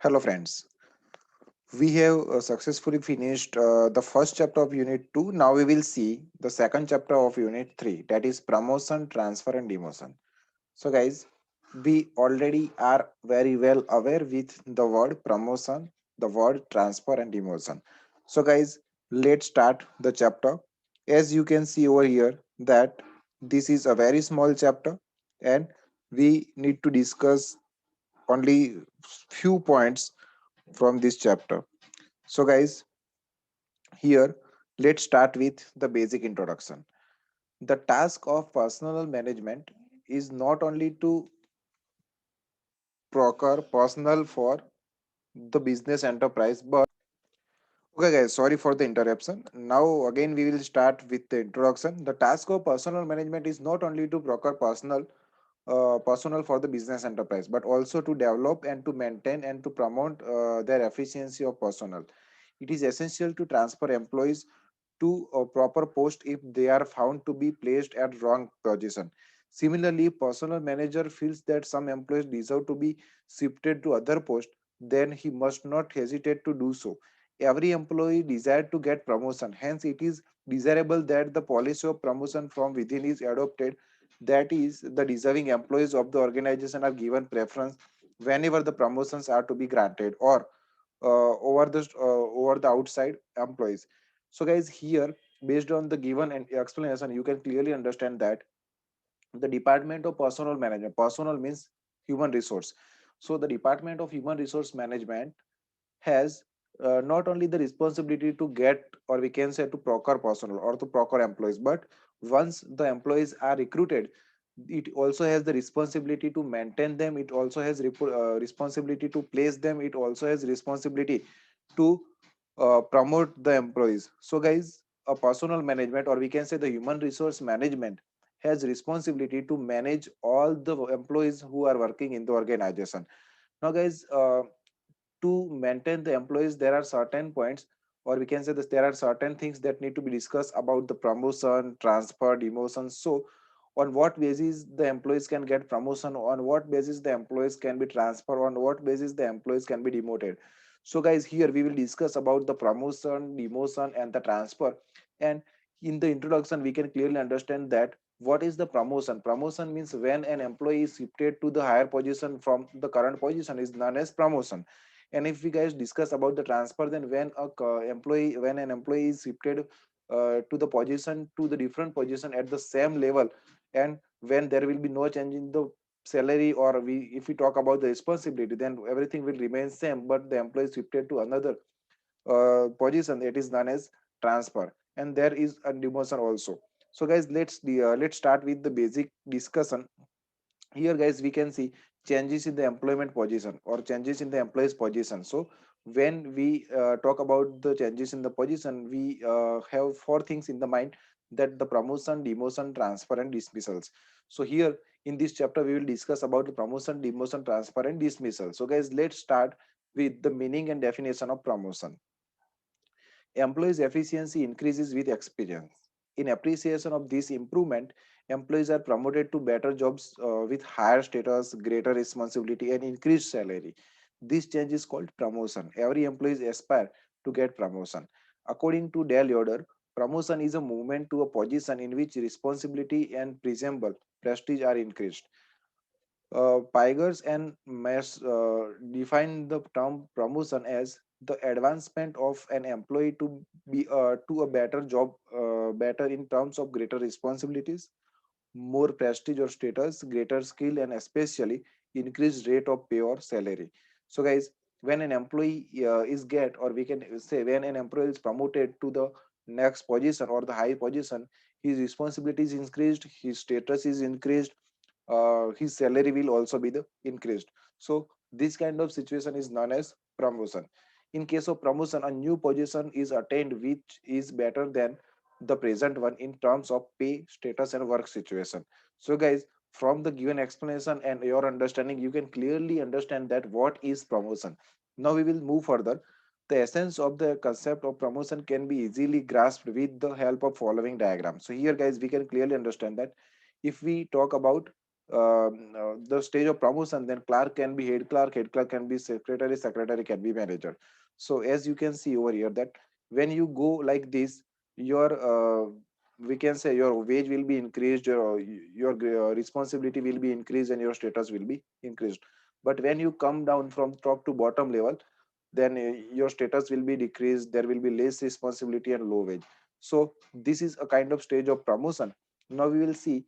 Hello, friends. We have successfully finished the first chapter of Unit 2. Now we will see the second chapter of Unit 3, that is promotion, transfer, and demotion. So, guys, we already are very well aware with the word promotion, the word transfer, and demotion. So, guys, let's start the chapter. As you can see over here, that this is a very small chapter, and we need to discuss only few points from this chapter. So, guys, here let's start with the basic introduction. The task of personal management is not only to procure personal for the business enterprise, but okay, guys, sorry for the interruption. Now, again, we will start with the introduction. The task of personal management is not only to procure personal for the business enterprise, but also to develop and to maintain and to promote their efficiency of personnel. It is essential to transfer employees to a proper post if they are found to be placed at wrong position. Similarly, personal manager feels that some employees deserve to be shifted to other posts, then he must not hesitate to do so. Every employee desires to get promotion. Hence, it is desirable that the policy of promotion from within is adopted. That is, the deserving employees of the organization are given preference whenever the promotions are to be granted, or over the outside employees. So, guys, here based on the given and explanation, you can clearly understand that the department of personal management, personal means human resource. So the department of human resource management has not only the responsibility to get, or we can say to procure personnel or to procure employees, but once the employees are recruited, it also has the responsibility to maintain them. It also has responsibility to place them. It also has responsibility to promote the employees. So, guys, a personal management, or we can say the human resource management, has responsibility to manage all the employees who are working in the organization. Now, guys, to maintain the employees, there are certain points, or we can say that there are certain things that need to be discussed about the promotion, transfer, demotion. So on what basis the employees can get promotion, on what basis the employees can be transferred, on what basis the employees can be demoted. So, guys, here we will discuss about the promotion, demotion, and the transfer. And in the introduction, we can clearly understand that what is the promotion. Promotion means when an employee is shifted to the higher position from the current position is known as promotion. And if we guys discuss about the transfer, then when an employee is shifted to the position, to the different position at the same level, and when there will be no change in the salary, or we if we talk about the responsibility, then everything will remain same, but the employee is shifted to another position, it is known as transfer. And there is a demotion also. So, guys, let's start with the basic discussion. Here, guys, we can see changes in the employment position or changes in the employee's position. So when we talk about the changes in the position, we have four things in the mind: that the promotion, demotion, transfer, and dismissals. So here in this chapter we will discuss about the promotion, demotion, transfer, and dismissal. So, guys, let's start with the meaning and definition of promotion. Employees' efficiency increases with experience. In appreciation of this improvement, employees are promoted to better jobs with higher status, greater responsibility, and increased salary. This change is called promotion. Every employee aspire to get promotion. According to Dell order, promotion is a movement to a position in which responsibility and presumable prestige are increased. Pigers and Mass define the term promotion as the advancement of an employee to a better job, better in terms of greater responsibilities, more prestige or status, greater skill, and especially increased rate of pay or salary. So, guys, when an employee is get, or we can say when an employee is promoted to the next position or the high position, his responsibilities increased, his status is increased, his salary will also be the increased. So this kind of situation is known as promotion. In case of promotion, a new position is attained which is better than the present one in terms of pay, status, and work situation. So, guys, from the given explanation and your understanding, you can clearly understand that what is promotion. Now we will move further. The essence of the concept of promotion can be easily grasped with the help of following diagram. So here, guys, we can clearly understand that if we talk about the stage of promotion, then clerk can be head clerk can be secretary, secretary can be manager. So as you can see over here that when you go like this, your we can say your wage will be increased, your responsibility will be increased, and your status will be increased. But when you come down from top to bottom level, then your status will be decreased, there will be less responsibility and low wage. So this is a kind of stage of promotion. Now we will see,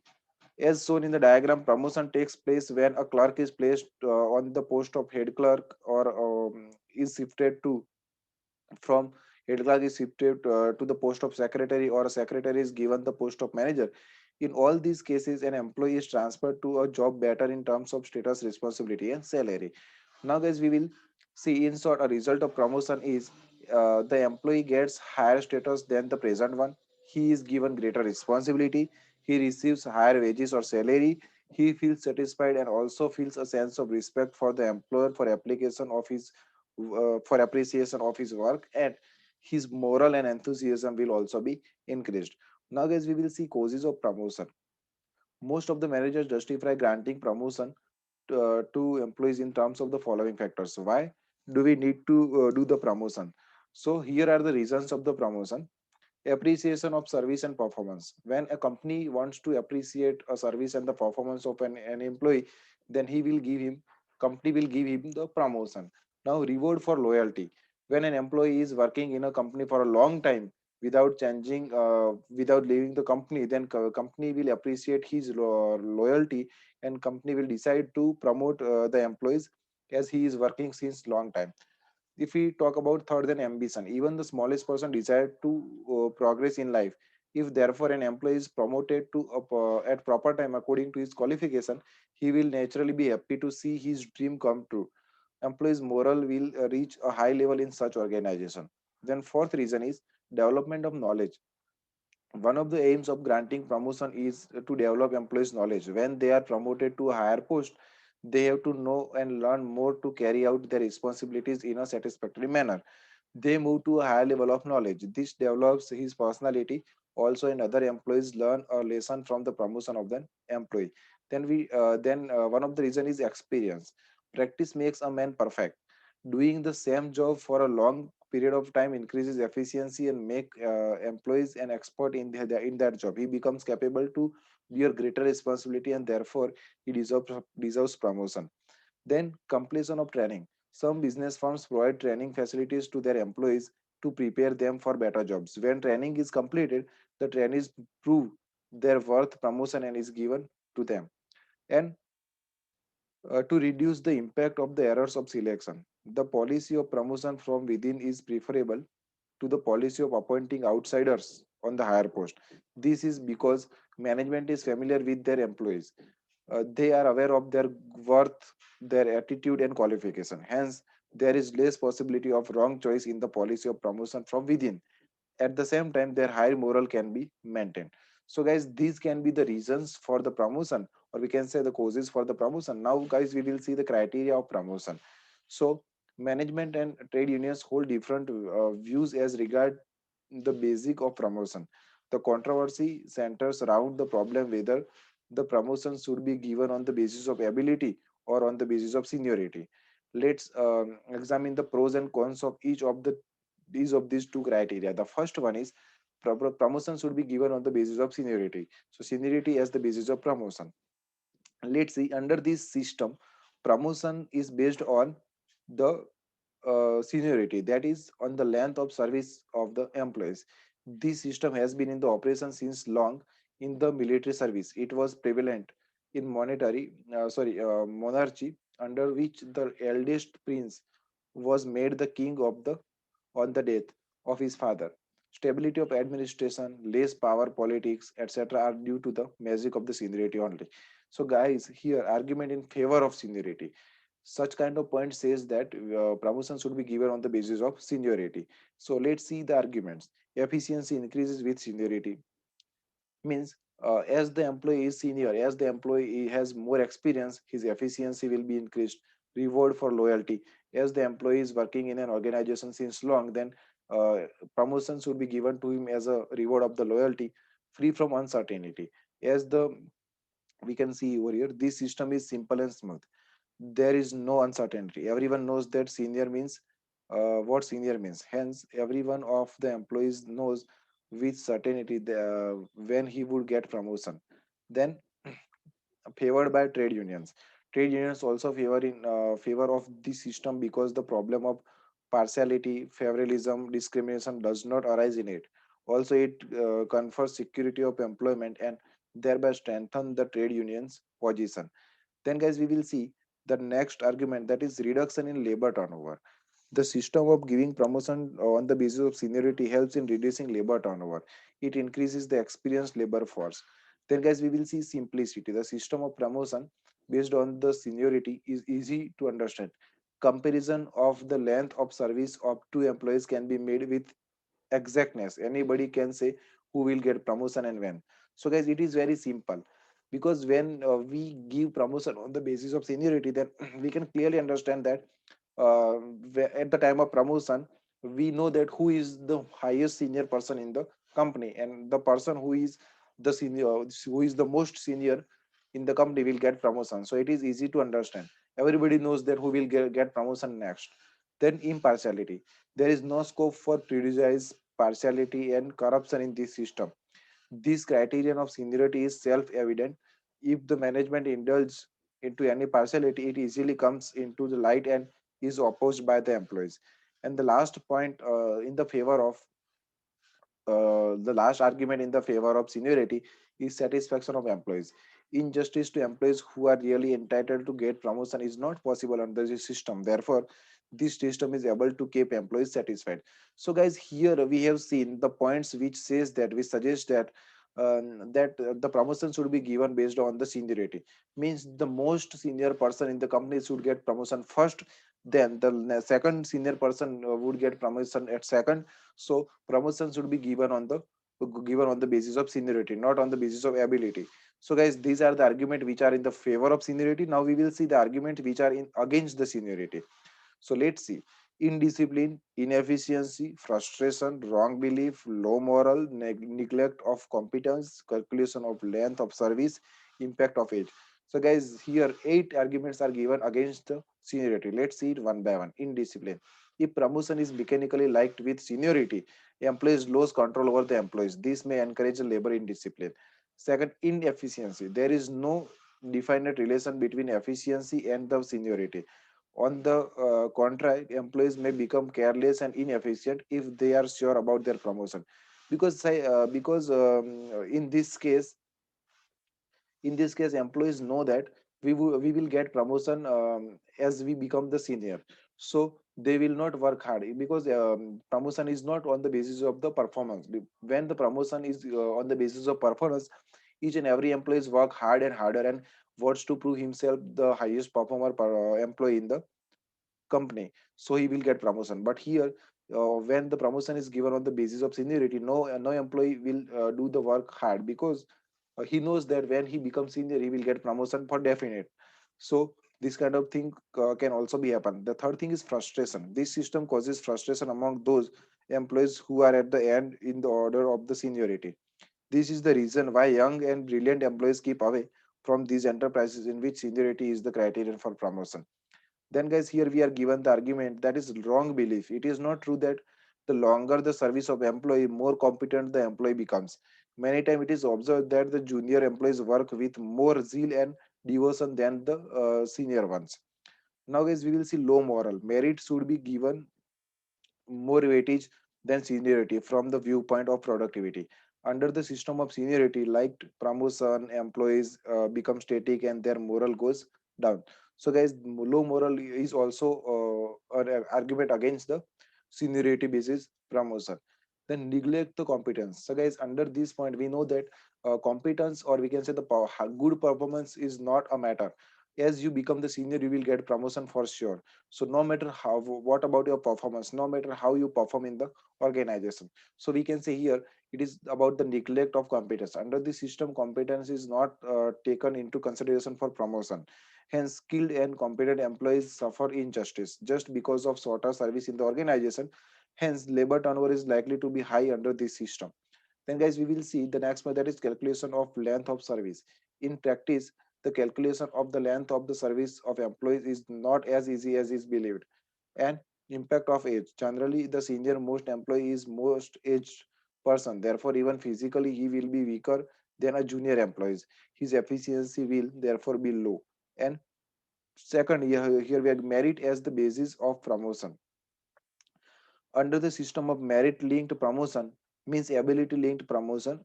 as shown in the diagram, promotion takes place when a clerk is placed on the post of head clerk, or is shifted to from head clerk is shifted to the post of secretary, or a secretary is given the post of manager. In all these cases, an employee is transferred to a job better in terms of status, responsibility, and salary. Now, guys, we will see in short, a result of promotion is the employee gets higher status than the present one. He is given greater responsibility. He receives higher wages or salary. He feels satisfied and also feels a sense of respect for the employer for appreciation of his work, and his moral and enthusiasm will also be increased. Now, guys, we will see causes of promotion. Most of the managers justify granting promotion to employees in terms of the following factors. Why do we need to do the promotion? So here are the reasons of the promotion. Appreciation of service and performance. When a company wants to appreciate a service and the performance of an employee, then he will give him company will give him the promotion. Now, reward for loyalty. When an employee is working in a company for a long time without changing, without leaving the company, then company will appreciate his loyalty, and company will decide to promote the employees as he is working since long time. If we talk about third, then ambition. Even the smallest person desire to progress in life. If therefore an employee is promoted to at proper time according to his qualification, he will naturally be happy to see his dream come true. Employees moral will reach a high level in such organization. Then fourth reason is development of knowledge. One of the aims of granting promotion is to develop employees' knowledge. When they are promoted to a higher post, they have to know and learn more to carry out their responsibilities in a satisfactory manner. They move to a higher level of knowledge. This develops his personality. Also, and other employees learn a lesson from the promotion of the employee. Then one of the reason is experience. Practice makes a man perfect. Doing the same job for a long period of time increases efficiency and make employees an expert in that job. He becomes capable to bear greater responsibility, and therefore he deserves promotion. Then completion of training. Some business firms provide training facilities to their employees to prepare them for better jobs. When training is completed, the trainees prove their worth, promotion, and is given to them. And to reduce the impact of the errors of selection, the policy of promotion from within is preferable to the policy of appointing outsiders on the higher post. This is because management is familiar with their employees. They are aware of their worth, their attitude, and qualification. Hence, there is less possibility of wrong choice in the policy of promotion from within. At the same time, their high moral can be maintained. So guys, these can be the reasons for the promotion, or we can say the causes for the promotion. Now guys, we will see the criteria of promotion. So management and trade unions hold different views as regard the basic of promotion. The controversy centers around the problem whether the promotion should be given on the basis of ability or on the basis of seniority. Let's examine the pros and cons of each of these two criteria. The first one is promotion should be given on the basis of seniority. So seniority as the basis of promotion. Let's see, under this system, promotion is based on the seniority, that is on the length of service of the employees. This system has been in the operation since long. In the military service, it was prevalent in monarchy, under which the eldest prince was made the king of the on the death of his father. Stability of administration, less power politics, etc., are due to the magic of the seniority only. So, guys, here argument in favor of seniority. Such kind of point says that promotion should be given on the basis of seniority. So, let's see the arguments. Efficiency increases with seniority. Means as the employee is senior, as the employee has more experience, his efficiency will be increased. Reward for loyalty. As the employee is working in an organization since long, then promotion should be given to him as a reward of the loyalty. Free from uncertainty. As the we can see over here, this system is simple and smooth. There is no uncertainty. Everyone knows that senior means what senior means. Hence, every one of the employees knows with certainty when he would get promotion. Then, favored by trade unions. Trade unions also favor of the system because the problem of partiality, favoritism, discrimination does not arise in it. Also, it confers security of employment and thereby strengthen the trade unions position. Then, guys, we will see the next argument, that is reduction in labor turnover. The system of giving promotion on the basis of seniority helps in reducing labor turnover. It increases the experienced labor force. Then, guys, we will see simplicity. The system of promotion based on the seniority is easy to understand. Comparison of the length of service of two employees can be made with exactness. Anybody can say who will get promotion and when. So guys, it is very simple, because when we give promotion on the basis of seniority, then we can clearly understand that at the time of promotion, we know that who is the highest senior person in the company, and the person who is the senior, who is the most senior in the company, will get promotion. So it is easy to understand. Everybody knows that who will get promotion next. Then impartiality. There is no scope for prejudice, partiality, and corruption in this system. This criterion of seniority is self-evident. If the management indulges into any partiality, it easily comes into the light and is opposed by the employees. And the last point in the favor of the last argument in the favor of seniority is satisfaction of employees. Injustice to employees who are really entitled to get promotion is not possible under this system. Therefore, this system is able to keep employees satisfied. So, guys, here we have seen the points which says that we suggest that the promotion should be given based on the seniority. Means the most senior person in the company should get promotion first. Then the second senior person would get promotion at second. So promotion should be given on the basis of seniority, not on the basis of ability. So guys, these are the argument which are in the favor of seniority. Now we will see the argument which are in against the seniority. So let's see. Indiscipline, inefficiency, frustration, wrong belief, low moral, neglect of competence, calculation of length of service, impact of age. So guys, here 8 arguments are given against the seniority. Let's see it one by one. Indiscipline. If promotion is mechanically liked with seniority, employees lose control over the employees. This may encourage labor indiscipline. Second, inefficiency. There is no definite relation between efficiency and the seniority. On the contrary, employees may become careless and inefficient if they are sure about their promotion. Because in this case, employees know that we will get promotion as we become the senior. So they will not work hard, because promotion is not on the basis of the performance. When the promotion is on the basis of performance, each and every employees work hard and harder and wants to prove himself the highest performer employee in the company, so he will get promotion. But here, when the promotion is given on the basis of seniority, no employee will do the work hard, because he knows that when he becomes senior, he will get promotion for definite. So this kind of thing can also be happen. The third thing is frustration. This system causes frustration among those employees who are at the end in the order of the seniority. This is the reason why young and brilliant employees keep away from these enterprises in which seniority is the criterion for promotion. Then guys, here we are given the argument that is wrong belief. It is not true that the longer the service of employee, more competent the employee becomes. Many times it is observed that the junior employees work with more zeal and devotion than the senior ones. Now guys, we will see low moral. Merit should be given more weightage than seniority from the viewpoint of productivity. Under the system of seniority, like promotion, employees become static and their moral goes down. So, guys, low moral is also an argument against the seniority basis promotion. Then neglect the competence. So, guys, under this point, we know that competence, or we can say the good performance, is not a matter. As you become the senior, you will get promotion for sure. So no matter how, what about your performance, no matter how you perform in the organization. So we can say here it is about the neglect of competence. Under the system, competence is not taken into consideration for promotion. Hence, skilled and competent employees suffer injustice just because of shorter service in the organization. Hence, labor turnover is likely to be high under this system. Then guys, we will see the next point, that is calculation of length of service. In practice, the calculation of the length of the service of employees is not as easy as is believed. And impact of age. Generally, the senior most employee is most aged person. Therefore, even physically, he will be weaker than a junior employee. His efficiency will therefore be low. And second, here we have merit as the basis of promotion. Under the system of merit linked promotion, means ability linked promotion,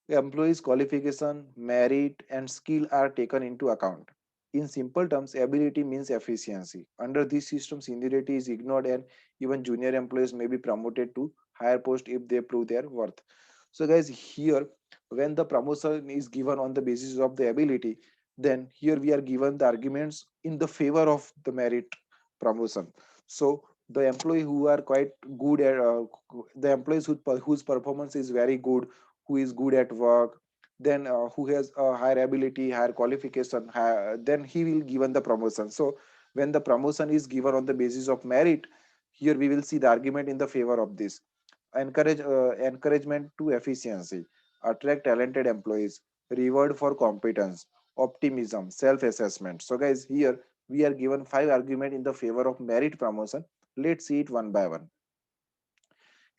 employees' qualification, merit, and skill are taken into account. In simple terms, ability means efficiency. Under this system, seniority is ignored, and even junior employees may be promoted to higher post if they prove their worth. So, guys, here when the promotion is given on the basis of the ability, then here we are given the arguments in the favor of the merit promotion. So, the employee who are quite good at the employees whose performance is very good, who is good at work, then who has a higher ability, higher qualification, then he will given the promotion. So when the promotion is given on the basis of merit, here we will see the argument in the favor of this. Encouragement to efficiency, attract talented employees, reward for competence, optimism, self assessment. So guys, here we are given five argument in the favor of merit promotion. Let's see it one by one.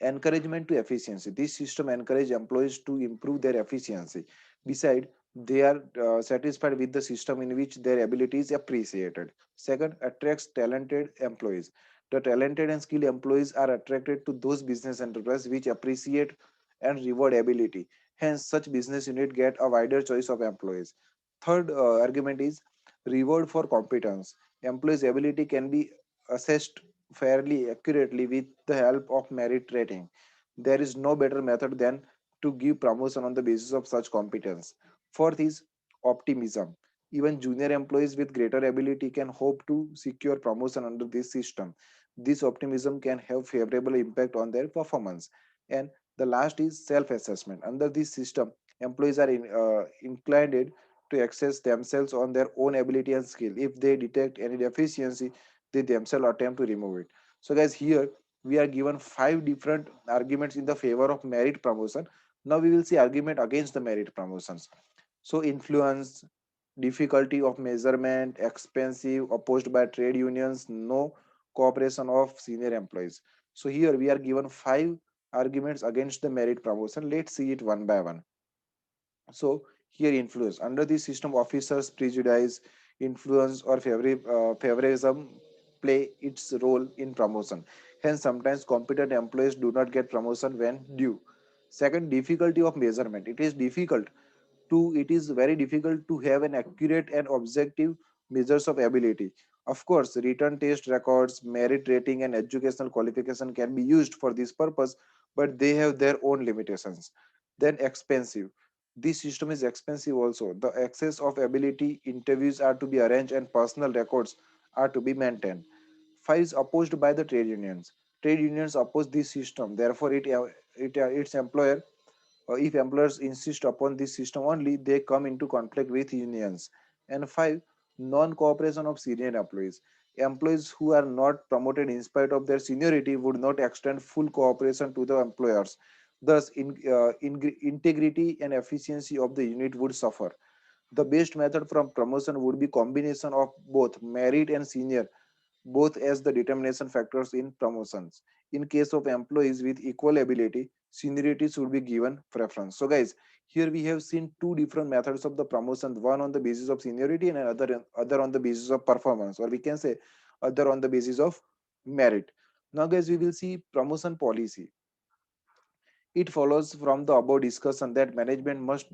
Encouragement to efficiency. This system encourages employees to improve their efficiency. Beside, they are satisfied with the system in which their ability is appreciated. Second, attracts talented employees. The talented and skilled employees are attracted to those business enterprises which appreciate and reward ability. Hence, such business unit get a wider choice of employees. Third argument is reward for competence. Employees' ability can be assessed fairly accurately with the help of merit rating. There is no better method than to give promotion on the basis of such competence. Fourth is optimism. Even junior employees with greater ability can hope to secure promotion under this system. This optimism can have favorable impact on their performance. And the last is self-assessment. Under this system, employees are inclined to assess themselves on their own ability and skill. If they detect any deficiency, they themselves attempt to remove it. So guys, here we are given five different arguments in the favor of merit promotion. Now we will see argument against the merit promotions. So influence, difficulty of measurement, expensive, opposed by trade unions, no cooperation of senior employees. So here we are given five arguments against the merit promotion. Let's see it one by one. So here influence. Under this system, officers prejudice, influence or favorism play its role in promotion. Hence, sometimes competent employees do not get promotion when due. Second, difficulty of measurement. It is very difficult to have an accurate and objective measures of ability. Of course, written test records, merit rating, and educational qualification can be used for this purpose, but they have their own limitations. Then expensive. This system is expensive also. The excess of ability, interviews are to be arranged, and personal records are to be maintained. Five is opposed by the trade unions. Trade unions oppose this system. Therefore, its employer if employers insist upon this system only, they come into conflict with unions. And five, non-cooperation of senior employees. Employees who are not promoted in spite of their seniority would not extend full cooperation to the employers. Thus, integrity and efficiency of the unit would suffer. The best method from promotion would be combination of both merit and senior, both as the determination factors in promotions. In case of employees with equal ability, seniority should be given preference. So, guys, here we have seen two different methods of the promotion: one on the basis of seniority and other on the basis of performance, or we can say other on the basis of merit. Now, guys, we will see promotion policy. It follows from the above discussion that management must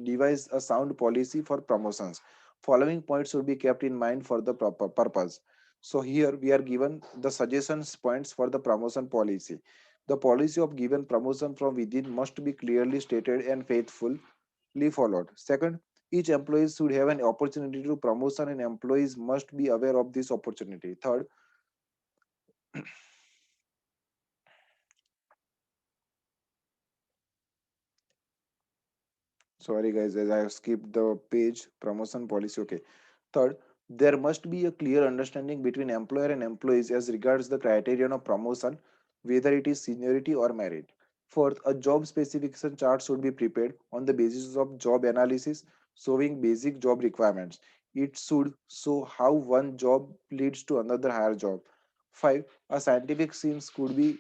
devise a sound policy for promotions. Following points should be kept in mind for the proper purpose. So here we are given the suggestions points for the promotion policy. The policy of given promotion from within must be clearly stated and faithfully followed. Second, each employee should have an opportunity to promotion and employees must be aware of this opportunity. Third, sorry guys, as I have skipped the page, promotion policy. Okay. Third, there must be a clear understanding between employer and employees as regards the criterion of promotion, whether it is seniority or merit. Fourth, a job specification chart should be prepared on the basis of job analysis showing basic job requirements. It should show how one job leads to another higher job. 5. A scientific schemes could be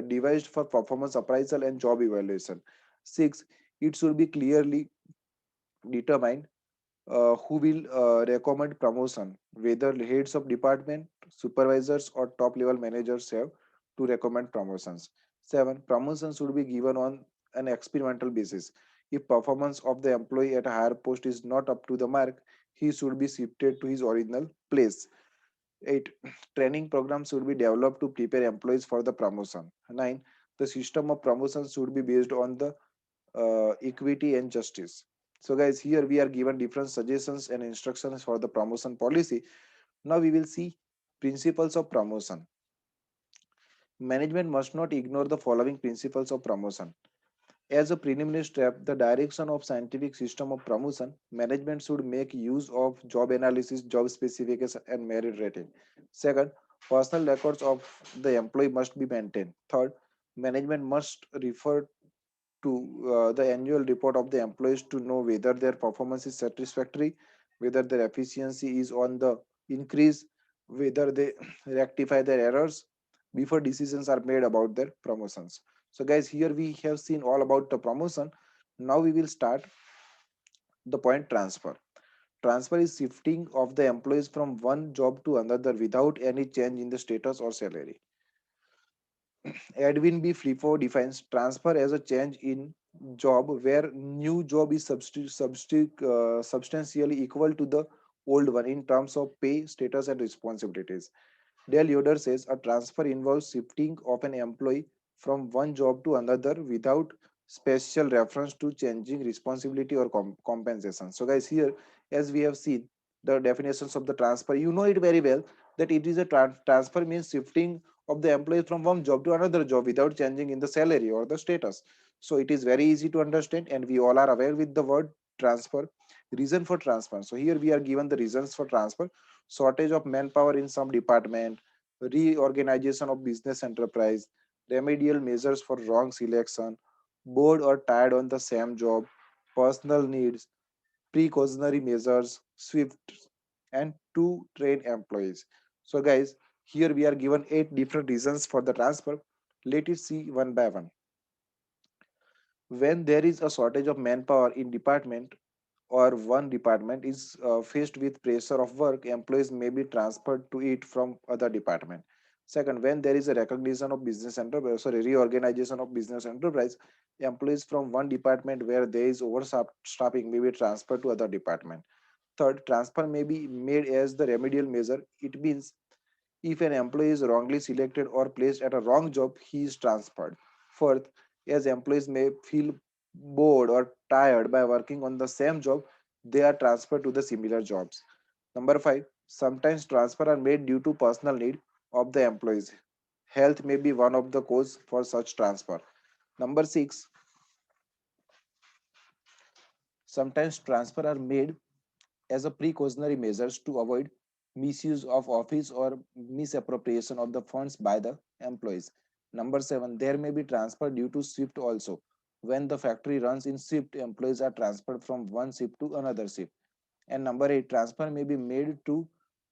devised for performance appraisal and job evaluation. 6. It should be clearly determined who will recommend promotion, whether heads of department, supervisors, or top level managers have to recommend promotions. 7. Promotion should be given on an experimental basis. If performance of the employee at a higher post is not up to the mark, he should be shifted to his original place. 8. Training programs should be developed to prepare employees for the promotion. 9. The system of promotion should be based on the equity and justice. So guys, here we are given different suggestions and instructions for the promotion policy. Now we will see principles of promotion. Management must not ignore the following principles of promotion. As a preliminary step, the direction of scientific system of promotion, management should make use of job analysis, job specification, and merit rating. Second, personal records of the employee must be maintained. Third, management must refer to the annual report of the employees to know whether their performance is satisfactory, whether their efficiency is on the increase, whether they rectify their errors before decisions are made about their promotions. So, guys, here we have seen all about the promotion. Now we will start the point transfer. Transfer is shifting of the employees from one job to another without any change in the status or salary. Edwin B. Flifo defines transfer as a change in job where new job is substantially equal to the old one in terms of pay, status, and responsibilities. Dale Yoder says a transfer involves shifting of an employee from one job to another without special reference to changing responsibility or compensation. So, guys, here as we have seen the definitions of the transfer, you know it very well that it is a transfer means shifting of the employee from one job to another job without changing in the salary or the status. So, it is very easy to understand, and we all are aware with the word transfer. Reason for transfer. So, here we are given the reasons for transfer: shortage of manpower in some department, reorganization of business enterprise, remedial measures for wrong selection, bored or tired on the same job, personal needs, precautionary measures, swift, and to train employees. So, guys, here we are given 8 different reasons for the transfer. Let us see one by one. When there is a shortage of manpower in department, or one department is faced with pressure of work, employees may be transferred to it from other department. Second, when there is a recognition of business enterprise, sorry, reorganization of business enterprise, employees from one department where there is overstaffing may be transferred to other department. Third, transfer may be made as the remedial measure. It means if an employee is wrongly selected or placed at a wrong job, he is transferred. Fourth, as employees may feel bored or tired by working on the same job, they are transferred to the similar jobs. Number five, sometimes transfer are made due to personal need of the employees. Health may be one of the cause for such transfer. Number six, sometimes transfer are made as a precautionary measures to avoid misuse of office or misappropriation of the funds by the employees. Number seven, there may be transfer due to shift also. When the factory runs in shift, employees are transferred from one shift to another shift. And number eight, transfer may be made to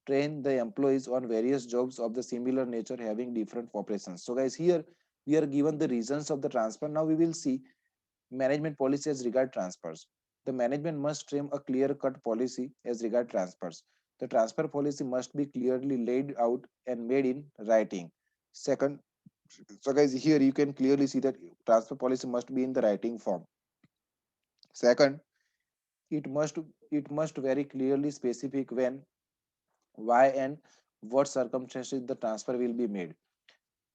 train the employees on various jobs of the similar nature having different operations. So guys, here we are given the reasons of the transfer. Now we will see management policy as regard transfers. The management must frame a clear-cut policy as regard transfers. The transfer policy must be clearly laid out and made in writing. Second, so guys, here you can clearly see that transfer policy must be in the writing form. Second, it must it must very clearly specific when, why, and what circumstances the transfer will be made.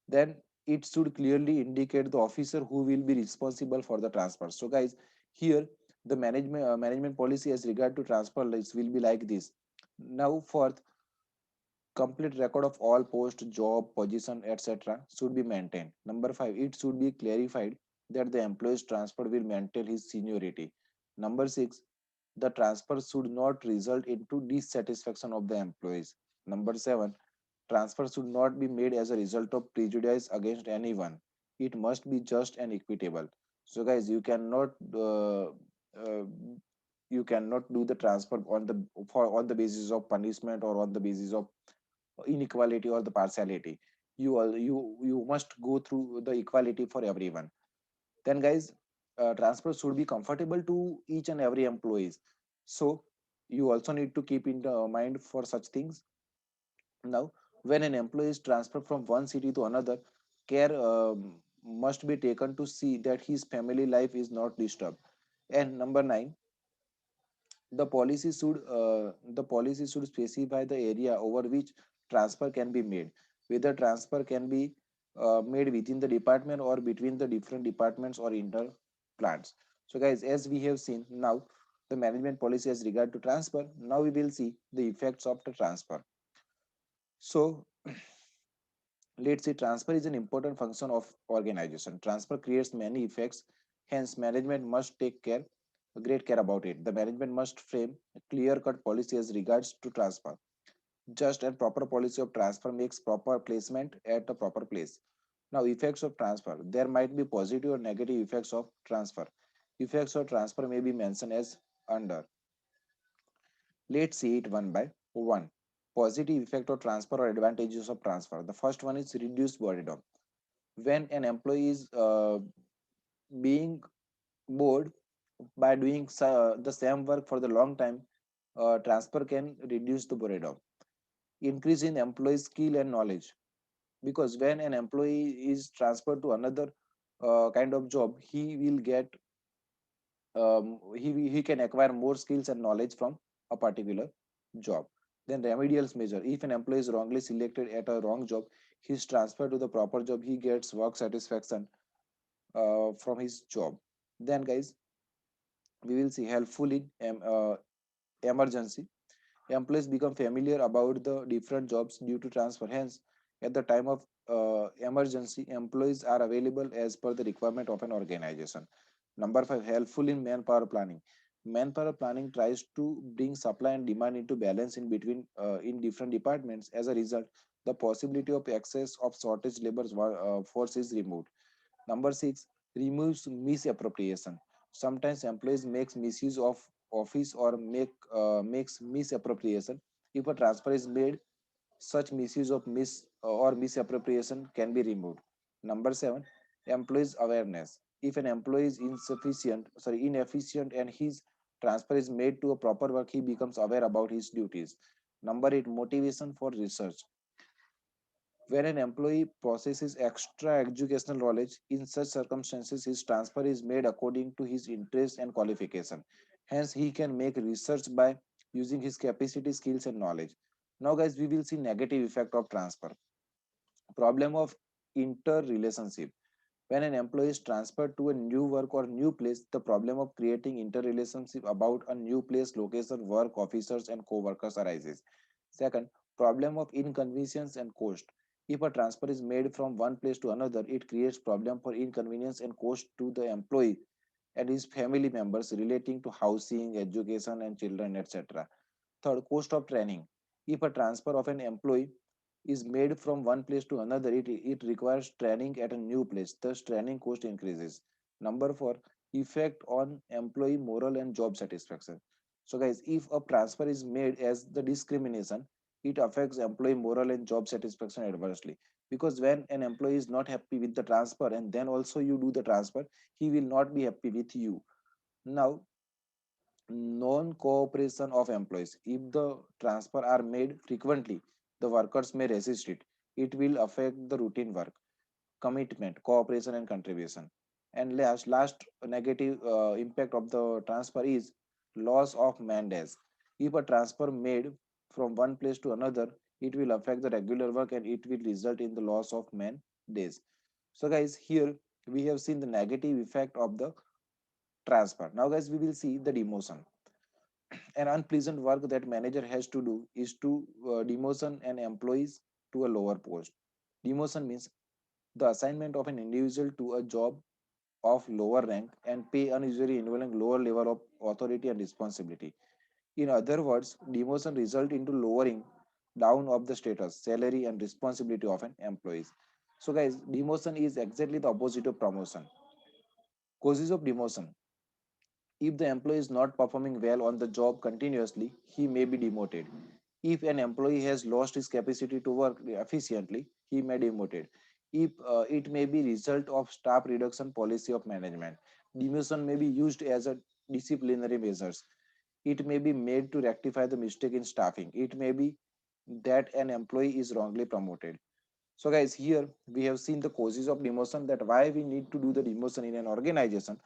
Then it should clearly indicate the officer who will be responsible for the transfer. So guys, here the management policy as regard to transfer list will be like this. Now fourth, complete record of all post, job, position, etc. should be maintained. Number five, it should be clarified that the employee's transfer will maintain his seniority. Number six, the transfer should not result into dissatisfaction of the employees. Number seven, transfer should not be made as a result of prejudice against anyone. It must be just and equitable. So, guys, you cannot you cannot do the transfer on the basis of punishment or on the basis of inequality or the partiality. You must go through the equality for everyone. Then guys, transfer should be comfortable to each and every employees. So you also need to keep in the mind for such things. Now, when an employee is transferred from one city to another, care must be taken to see that his family life is not disturbed. And number 9, the policy should specify the area over which transfer can be made, whether transfer can be made within the department or between the different departments or inter plants. So guys, as we have seen now the management policy as regard to transfer, now we will see the effects of the transfer. So let's say transfer is an important function of organization. Transfer creates many effects, hence management must take great care about it. The management must frame a clear-cut policy as regards to transfer. Just and proper policy of transfer makes proper placement at the proper place. Now, effects of transfer. There might be positive or negative effects of transfer. Effects of transfer may be mentioned as under. Let's see it one by one. Positive effect of transfer or advantages of transfer. The first one is reduced boredom. When an employee is being bored by doing the same work for the long time, transfer can reduce the boredom. Increase in employee skill and knowledge, because when an employee is transferred to another kind of job, he will get he can acquire more skills and knowledge from a particular job. Then remedials measure. If an employee is wrongly selected at a wrong job, he is transferred to the proper job, he gets work satisfaction from his job. Then guys, we will see helpful in emergency. Employees become familiar about the different jobs due to transfer. Hence, at the time of emergency, employees are available as per the requirement of an organization. Number 5, helpful in manpower planning. Manpower planning tries to bring supply and demand into balance in between in different departments. As a result, the possibility of excess of shortage labor force is removed. Number 6, removes misappropriation. Sometimes employees makes misuse of office or makes misappropriation. If a transfer is made, such misuse of or misappropriation can be removed. Number 7, employees awareness. If an employee is inefficient and his transfer is made to a proper work, he becomes aware about his duties. Number 8, motivation for research. When an employee possesses extra educational knowledge, in such circumstances, his transfer is made according to his interest and qualification. Hence, he can make research by using his capacity, skills, and knowledge. Now, guys, we will see negative effect of transfer. Problem of interrelationship. When an employee is transferred to a new work or new place, the problem of creating interrelationship about a new place, location, work, officers, and co-workers arises. Second, problem of inconvenience and cost. If a transfer is made from one place to another, it creates problem for inconvenience and cost to the employee and his family members relating to housing, education, and children, etc. Third, cost of training. If a transfer of an employee is made from one place to another, it requires training at a new place. Thus, training cost increases. Number 4, effect on employee moral and job satisfaction. So, guys, if a transfer is made as the discrimination, it affects employee moral and job satisfaction adversely. Because when an employee is not happy with the transfer and then also you do the transfer, he will not be happy with you. Now, non-cooperation of employees. If the transfer are made frequently, the workers may resist it. It will affect the routine work, commitment, cooperation, and contribution. And last negative impact of the transfer is loss of man days. If a transfer made from one place to another, it will affect the regular work and it will result in the loss of man days. So, guys, here we have seen the negative effect of the transfer. Now, guys, we will see the demotion. An unpleasant work that manager has to do is to demotion an employees to a lower post. Demotion means the assignment of an individual to a job of lower rank and pay unusually involving lower level of authority and responsibility. In other words, demotion result into lowering down of the status, salary, and responsibility of an employees. So, guys, demotion is exactly the opposite of promotion. Causes of demotion. If the employee is not performing well on the job continuously, he may be demoted. If an employee has lost his capacity to work efficiently, he may be demoted. If it may be result of staff reduction policy of management, demotion may be used as a disciplinary measures. It may be made to rectify the mistake in staffing. It may be that an employee is wrongly promoted. So guys, here we have seen the causes of demotion, that why we need to do the demotion in an organization.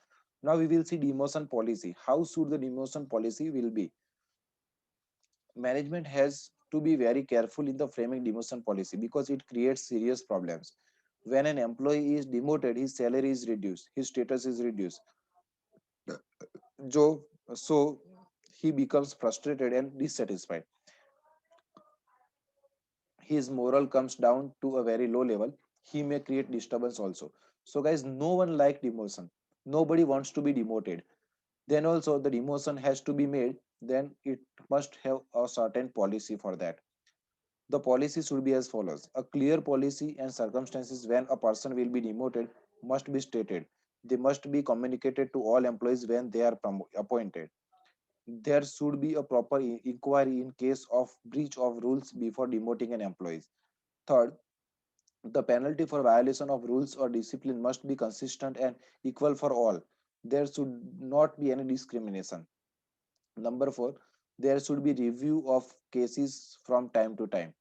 Now we will see demotion policy. How should the demotion policy will be? Management has to be very careful in the framing demotion policy because it creates serious problems. When an employee is demoted, his salary is reduced, his status is reduced. So, so he becomes frustrated and dissatisfied. His moral comes down to a very low level. He may create disturbance also. So guys, no one like demotion. Nobody wants to be demoted. Then also the demotion has to be made, then it must have a certain policy for that. The policy should be as follows: a clear policy and circumstances when a person will be demoted must be stated. They must be communicated to all employees when they are appointed. There should be a proper inquiry in case of breach of rules before demoting an employee. Third, the penalty for violation of rules or discipline must be consistent and equal for all. There should not be any discrimination. Number four, there should be review of cases from time to time.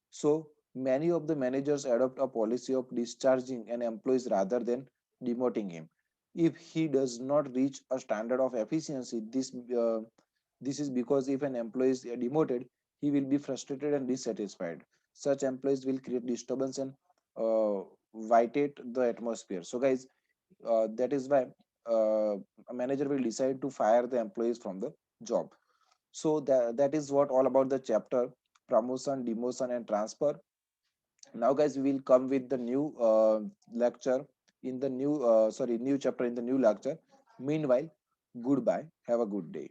So many of the managers adopt a policy of discharging an employee rather than demoting him. If he does not reach a standard of efficiency, this is because if an employee is demoted, he will be frustrated and dissatisfied. Such employees will create disturbance and uh, vitate the atmosphere. So, guys, that is why uh, a manager will decide to fire the employees from the job. So that is what all about the chapter promotion, demotion, and transfer. Now, guys, we will come with the new lecture in the new new chapter in the new lecture. Meanwhile, goodbye. Have a good day.